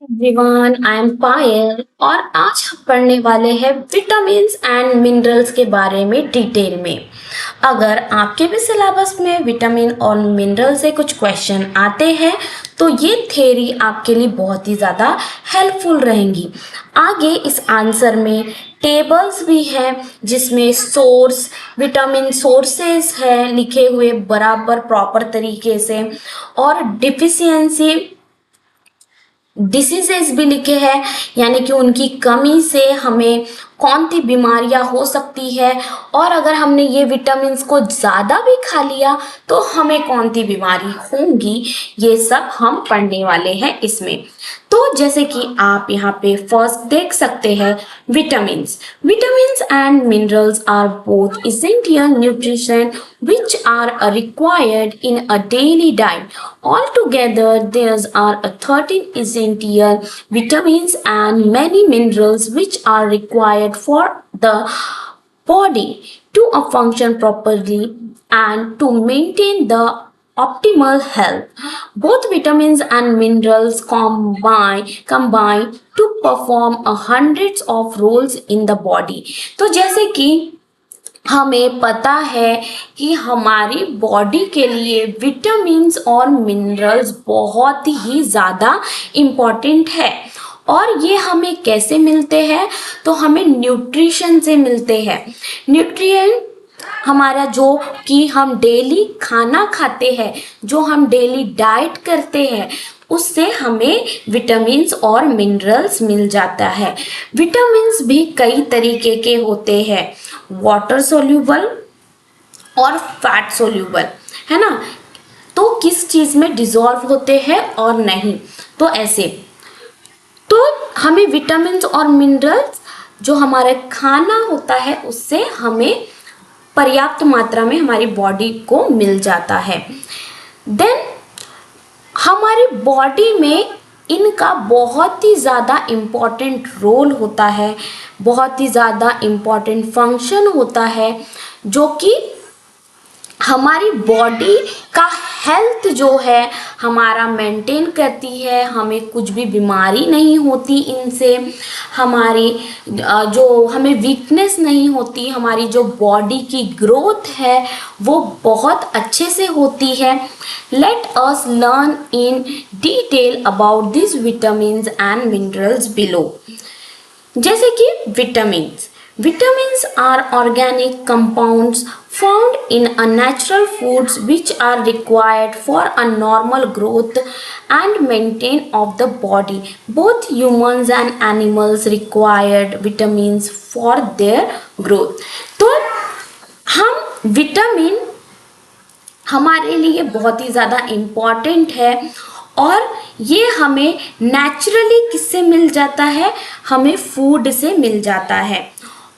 Everyone, I am पायल और आज हम पढ़ने वाले हैं विटामिन्स एंड मिनरल्स के बारे में डिटेल में। अगर आपके भी सिलेबस में विटामिन और मिनरल से कुछ क्वेश्चन आते हैं तो ये थ्योरी आपके लिए बहुत ही ज़्यादा हेल्पफुल रहेंगी। आगे इस आंसर में टेबल्स भी हैं जिसमें सोर्स विटामिन सोर्सेस है लिखे हुए बराबर प्रॉपर तरीके से और डिफिशियंसी डिसीजेस भी लिखे हैं, यानी कि उनकी कमी से हमें कौन सी बीमारियां हो सकती है और अगर हमने ये विटामिन्स को ज़्यादा भी खा लिया तो हमें कौन सी बीमारी होंगी, ये सब हम पढ़ने वाले हैं इसमें। तो जैसे कि आप यहाँ पे फर्स्ट देख सकते हैं vitamins vitamins and minerals are both essential nutrition which are required in a daily diet. Altogether there are 13 essential vitamins and many minerals which are required for the body to function properly and to maintain the optimal health. Both vitamins and minerals combine to perform hundreds of roles in the body. तो जैसे कि हमें पता है कि हमारी body के लिए विटामिन्स और मिनरल्स बहुत ही ज़्यादा इम्पॉर्टेंट है और ये हमें कैसे मिलते हैं, तो हमें न्यूट्रिशन से मिलते हैं। न्यूट्रिएंट हमारा जो कि हम डेली खाना खाते हैं, जो हम डेली डाइट करते हैं, उससे हमें विटामिन्स और मिनरल्स मिल जाता है। विटामिन्स भी कई तरीके के होते हैं, वाटर सोल्यूबल और फैट सोल्यूबल, है ना। तो किस चीज़ में डिसॉल्व होते हैं और नहीं, तो ऐसे तो हमें विटामिन्स और मिनरल्स जो हमारा खाना होता है उससे हमें पर्याप्त मात्रा में हमारी बॉडी को मिल जाता है। देन हमारी बॉडी में इनका बहुत ही ज़्यादा इम्पॉर्टेंट रोल होता है, बहुत ही ज़्यादा इम्पॉर्टेंट फंक्शन होता है, जो कि हमारी बॉडी का हेल्थ जो है हमारा मेंटेन करती है। हमें कुछ भी बीमारी नहीं होती इनसे, हमारी जो हमें वीकनेस नहीं होती, हमारी जो बॉडी की ग्रोथ है वो बहुत अच्छे से होती है। Let us learn in detail about this vitamins and minerals below. जैसे कि vitamins are organic compounds found in a natural foods which are required for a normal growth and maintain of the body. Both humans and animals required vitamins for their growth. तो हम vitamin हमारे लिए बहुत ही ज़्यादा important है और ये हमें नेचुरली किससे मिल जाता है, हमें फूड से मिल जाता है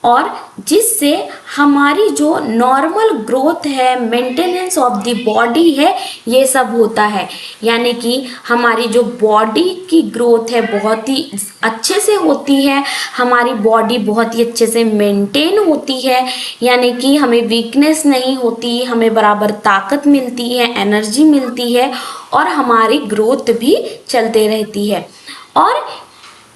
और जिससे हमारी जो नॉर्मल ग्रोथ है, मेंटेनेंस ऑफ द बॉडी है, ये सब होता है। यानी कि हमारी जो बॉडी की ग्रोथ है बहुत ही अच्छे से होती है, हमारी बॉडी बहुत ही अच्छे से मेंटेन होती है, यानी कि हमें वीकनेस नहीं होती, हमें बराबर ताकत मिलती है, एनर्जी मिलती है और हमारी ग्रोथ भी चलते रहती है। और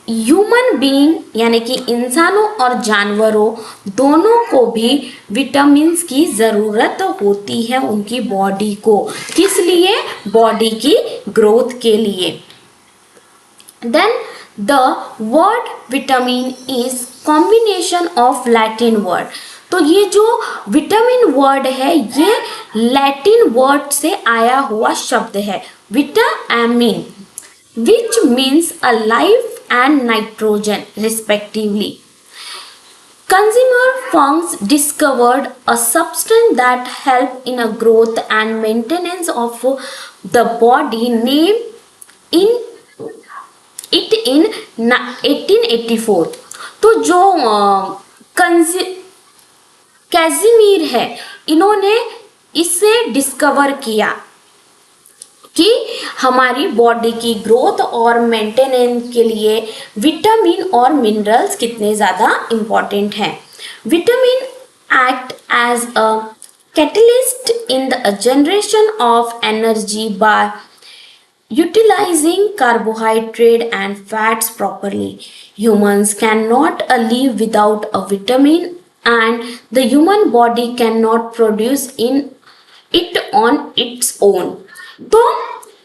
ह्यूमन बीइंग यानी कि इंसानों और जानवरों दोनों को भी विटामिन्स की ज़रूरत होती है उनकी बॉडी को, किस लिए, बॉडी की ग्रोथ के लिए। Then the word vitamin is combination of Latin word. तो ये जो विटामिन वर्ड है ये लैटिन वर्ड से आया हुआ शब्द है, vitamin, which means a life and nitrogen respectively. Consumer Funks discovered a substance that help in a growth and maintenance of the body, named in 1884. तो जो कैज़िमीर है, इन्होंने इसे डिस्कवर किया कि हमारी बॉडी की ग्रोथ और मेंटेनेंस के लिए विटामिन और मिनरल्स कितने ज़्यादा इम्पॉर्टेंट हैं। Vitamin act as a catalyst in the generation of energy by Utilizing carbohydrate and fats properly, humans cannot live without a vitamin, and the human body cannot produce in it on its own. तो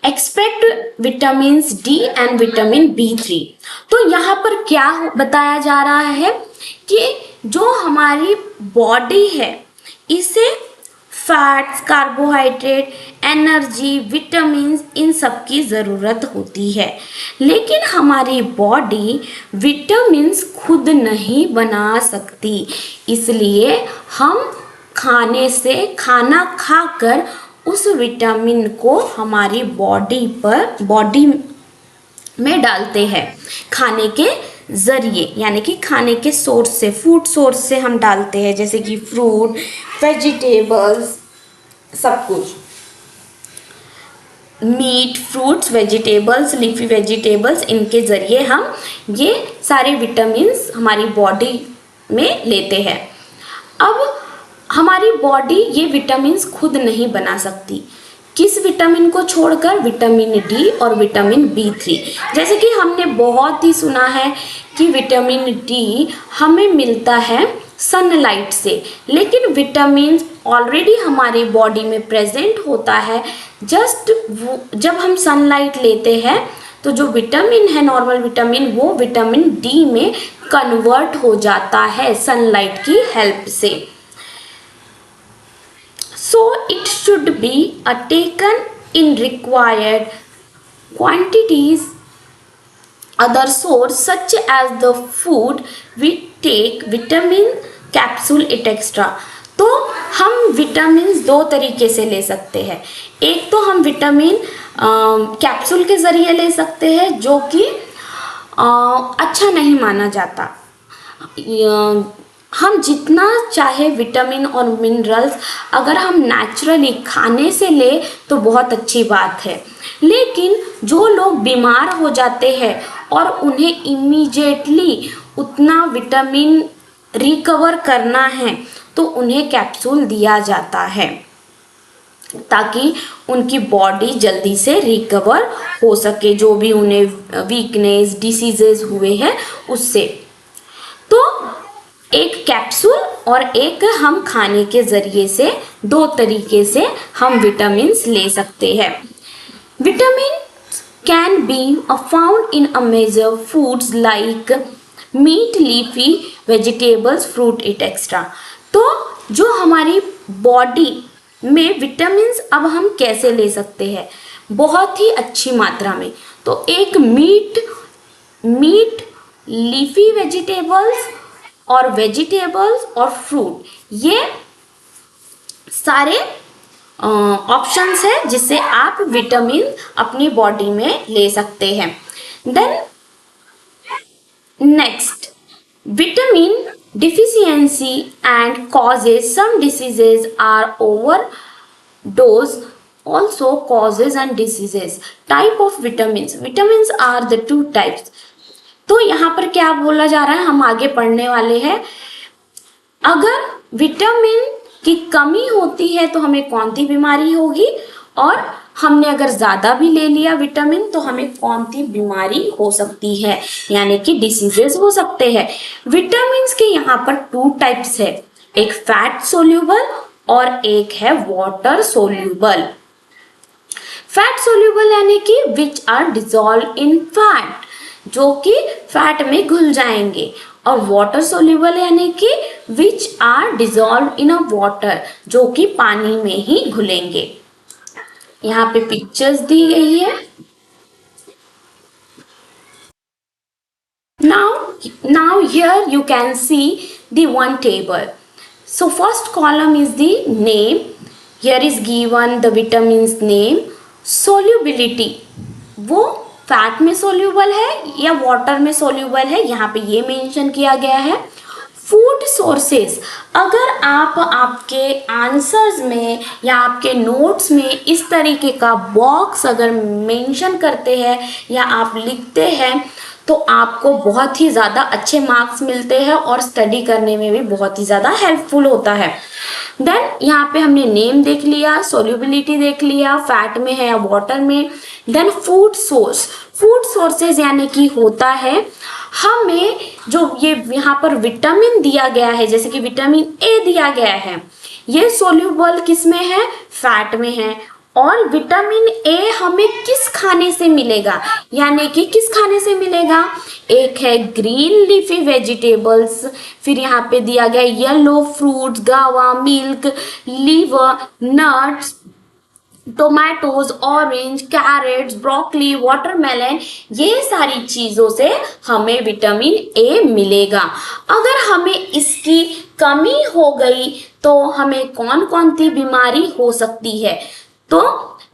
expect vitamin D and vitamin B 3। तो यहाँ पर क्या बताया जा रहा है कि जो हमारी बॉडी है इसे फैट्स, कार्बोहाइड्रेट, एनर्जी, विटामिन इन सब की ज़रूरत होती है, लेकिन हमारी बॉडी विटामिन्स खुद नहीं बना सकती। इसलिए हम खाना खाकर उस विटामिन को हमारी बॉडी में डालते हैं खाने के ज़रिए, यानी कि खाने के सोर्स से, फूड सोर्स से हम डालते हैं, जैसे कि फ्रूट, वेजिटेबल्स, सब कुछ, meat, fruits, vegetables, leafy vegetables, इनके ज़रिए हम ये सारे विटामिन्स हमारी बॉडी में लेते हैं। अब हमारी बॉडी ये विटामिन्स खुद नहीं बना सकती, किस विटामिन को छोड़कर? विटामिन डी और विटामिन बी 3। जैसे कि हमने बहुत ही सुना है कि विटामिन डी हमें मिलता है सनलाइट से, लेकिन विटामिन ऑलरेडी हमारी बॉडी में प्रेजेंट होता है। जस्ट जब हम सनलाइट लेते हैं तो जो विटामिन है, नॉर्मल विटामिन, वो विटामिन डी में कन्वर्ट हो जाता है सनलाइट की हेल्प से। So it should be taken in required quantities. Other source such as the food we take, vitamin capsule etc. तो हम विटामिन दो तरीके से ले सकते हैं। एक तो हम विटामिन कैप्सूल के ज़रिए ले सकते हैं, जो कि अच्छा नहीं माना जाता। हम जितना चाहे विटामिन और मिनरल्स अगर हम नेचुरली खाने से ले तो बहुत अच्छी बात है, लेकिन जो लोग बीमार हो जाते हैं और उन्हें इमीडिएटली उतना विटामिन रिकवर करना है तो उन्हें कैप्सूल दिया जाता है ताकि उनकी बॉडी जल्दी से रिकवर हो सके, जो भी उन्हें वीकनेस, डिसीजेस हुए हैं उससे। तो एक कैप्सूल और एक हम खाने के ज़रिए से, दो तरीके से हम विटामिन्स ले सकते हैं। Vitamin can be found in a major foods like meat, leafy vegetables, fruit etcetera. तो जो हमारी बॉडी में विटामिन्स अब हम कैसे ले सकते हैं? बहुत ही अच्छी मात्रा में। तो एक मीट, लीफी वेजिटेबल्स और वेजिटेबल्स और फ्रूट, ये सारे ऑप्शंस हैं जिससे आप विटामिन अपनी बॉडी में ले सकते हैं। Then next, vitamin deficiency and causes some diseases are overdose also causes and diseases. Type of vitamins are the two types. तो यहाँ पर क्या बोला जा रहा है, हम आगे पढ़ने वाले हैं। अगर विटामिन की कमी होती है तो हमें कौन सी बीमारी होगी, और हमने अगर ज़्यादा भी ले लिया विटामिन तो हमें कौन सी बीमारी हो सकती है, यानी कि डिसीजेस हो सकते हैं। विटामिन्स के यहाँ पर टू टाइप्स है, एक फैट सोल्यूबल और एक है वाटर सोल्यूबल। फैट सोल्यूबल यानी कि which are dissolve in fat, जो कि फैट में घुल जाएंगे, और वाटर सोल्यूबल यानी कि which are dissolve in a water, जो कि पानी में ही घुलेंगे। यहाँ पे पिक्चर्स दी गई है। Now here you can see the one table. So first column is the name. Here is given the vitamins name. Solubility, वो फैट में सोल्यूबल है या वाटर में सोल्यूबल है, यहाँ पे ये मेंशन किया गया है। फूड सोर्सेस, अगर आप आपके आंसर्स में या आपके नोट्स में इस तरीके का बॉक्स अगर मेंशन करते हैं या आप लिखते हैं तो आपको बहुत ही ज़्यादा अच्छे मार्क्स मिलते हैं और स्टडी करने में भी बहुत ही ज़्यादा हेल्पफुल होता है। देन यहाँ पे हमने नेम देख लिया, सोल्यूबिलिटी देख लिया, फैट में है या वाटर में। Then food source, food sources यानी कि होता है हमें जो ये यहाँ पर विटामिन दिया गया है, जैसे कि विटामिन ए दिया गया है, ये सोल्यूबल किस में है, फैट में है। और विटामिन ए हमें किस खाने से मिलेगा, यानी कि किस खाने से मिलेगा, एक है ग्रीन लीफी वेजिटेबल्स, फिर यहाँ पे दिया गया yellow fruits, guava, milk, liver, nuts, tomatoes, orange, carrots, broccoli, watermelon, ये सारी चीज़ों से हमें विटामिन ए मिलेगा। अगर हमें इसकी कमी हो गई तो हमें कौन कौन सी बीमारी हो सकती है, तो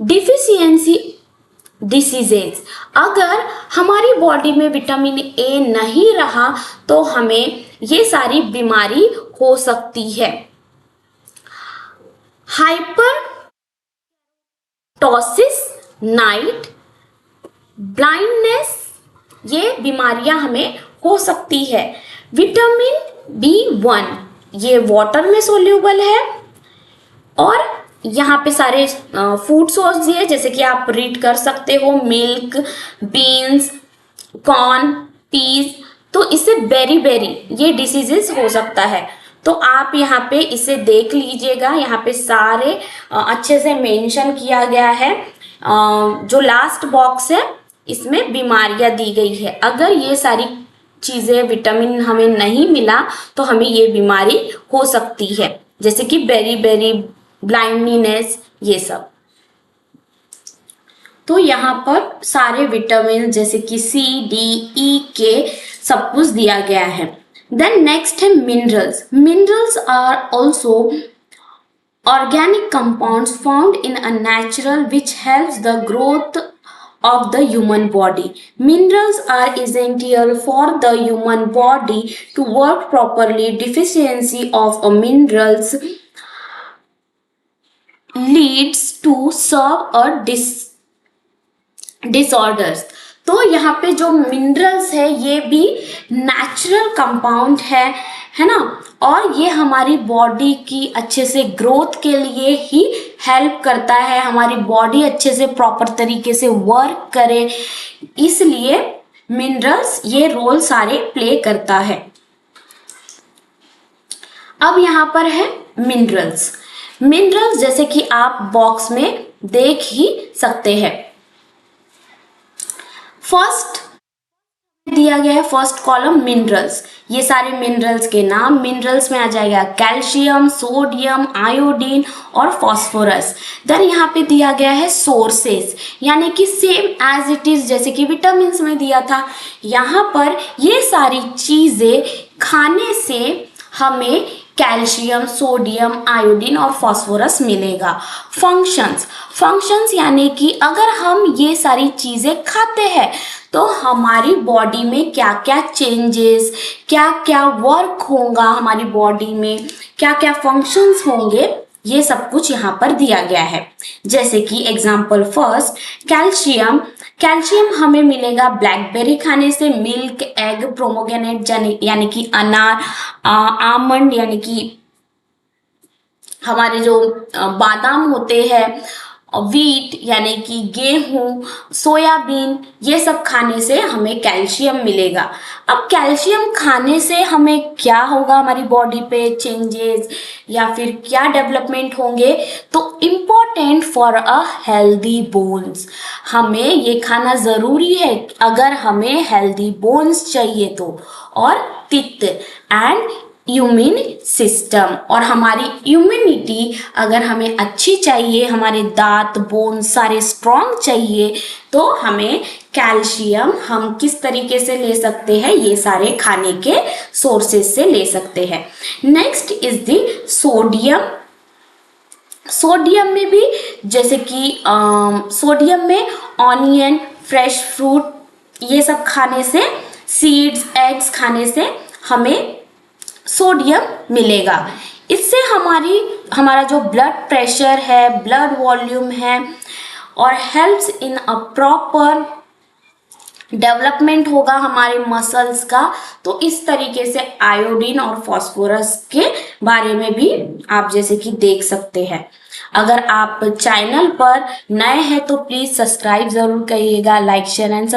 डिफिशियंसी डिसीजेज, अगर हमारी बॉडी में विटामिन ए नहीं रहा तो हमें ये सारी बीमारी हो सकती है। हाइपरटोसिस, नाइट ब्लाइंडनेस, ये बीमारियां हमें हो सकती है। विटामिन B1 ये वाटर में सोल्यूबल है और यहाँ पे सारे फूड सोर्स दिए, जैसे कि आप रीड कर सकते हो, मिल्क, बीन्स, कॉर्न, पीस। तो इससे बेरी ये डिसीजेस हो सकता है। तो आप यहाँ पे इसे देख लीजिएगा, यहाँ पे सारे अच्छे से मेंशन किया गया है। जो लास्ट बॉक्स है इसमें बीमारियां दी गई है। अगर ये सारी चीज़ें विटामिन हमें नहीं मिला तो हमें ये बीमारी हो सकती है, जैसे कि बेरी ब्लाइंडनेस, ये सब। तो यहाँ पर सारे विटामिन जैसे कि सी, डी, ई, के सब कुछ दिया गया है। देन नेक्स्ट है minerals. Minerals are also organic compounds found in a natural which helps the growth of the human body. Minerals are essential for the human body to work properly. Deficiency of a minerals leads to serve a disorders. तो यहाँ पे जो minerals है ये भी natural compound है ना, और ये हमारी बॉडी की अच्छे से ग्रोथ के लिए ही हेल्प करता है, हमारी बॉडी अच्छे से प्रॉपर तरीके से वर्क करे, इसलिए मिनरल्स ये रोल सारे प्ले करता है। अब यहाँ पर है मिनरल्स। मिनरल्स जैसे कि आप बॉक्स में देख ही सकते हैं। फर्स्ट दिया गया है, फर्स्ट कॉलम मिनरल्स, ये सारे मिनरल्स के नाम। मिनरल्स में आ जाएगा कैल्शियम, सोडियम, आयोडीन और फास्फोरस। देन यहाँ पे दिया गया है सोर्सेस, यानी कि सेम एज इट इज जैसे कि विटामिन में दिया था, यहाँ पर ये सारी चीज़ें खाने से हमें कैल्शियम, सोडियम, आयोडीन और फास्फोरस मिलेगा। फंक्शंस यानी कि अगर हम ये सारी चीज़ें खाते हैं तो हमारी बॉडी में क्या क्या चेंजेस, क्या क्या वर्क होगा, हमारी बॉडी में क्या क्या फंक्शंस होंगे, ये सब कुछ यहाँ पर दिया गया है। जैसे कि एग्जाम्पल फर्स्ट कैल्शियम हमें मिलेगा ब्लैकबेरी खाने से, मिल्क, एग, प्रोमोग्रेनेट यानी कि अनार, आमंड यानी कि हमारे जो बादाम होते हैं, वीट यानी कि गेहूं, सोयाबीन, ये सब खाने से हमें कैल्शियम मिलेगा। अब कैल्शियम खाने से हमें क्या होगा, हमारी बॉडी पे चेंजेस या फिर क्या डेवलपमेंट होंगे, तो important for a healthy bones, हमें ये खाना ज़रूरी है अगर हमें हेल्दी बोन्स चाहिए तो, और पित्त एंड इम्यून सिस्टम, और हमारी इम्यूनिटी अगर हमें अच्छी चाहिए, हमारे दांत, बोन सारे स्ट्रॉन्ग चाहिए, तो हमें कैल्शियम हम किस तरीके से ले सकते हैं, ये सारे खाने के सोर्सेस से ले सकते हैं। Next is the sodium. Sodium में भी जैसे कि सोडियम में ऑनियन, फ्रेश फ्रूट, ये सब खाने से, सीड्स, एग्स खाने से हमें सोडियम मिलेगा। इससे हमारा जो ब्लड प्रेशर है, ब्लड वॉल्यूम है, और helps in a proper development होगा हमारे मसल्स का। तो इस तरीके से आयोडीन और फास्फोरस के बारे में भी आप जैसे कि देख सकते हैं। अगर आप चैनल पर नए हैं तो प्लीज सब्सक्राइब जरूर करिएगा, लाइक शेयर एंड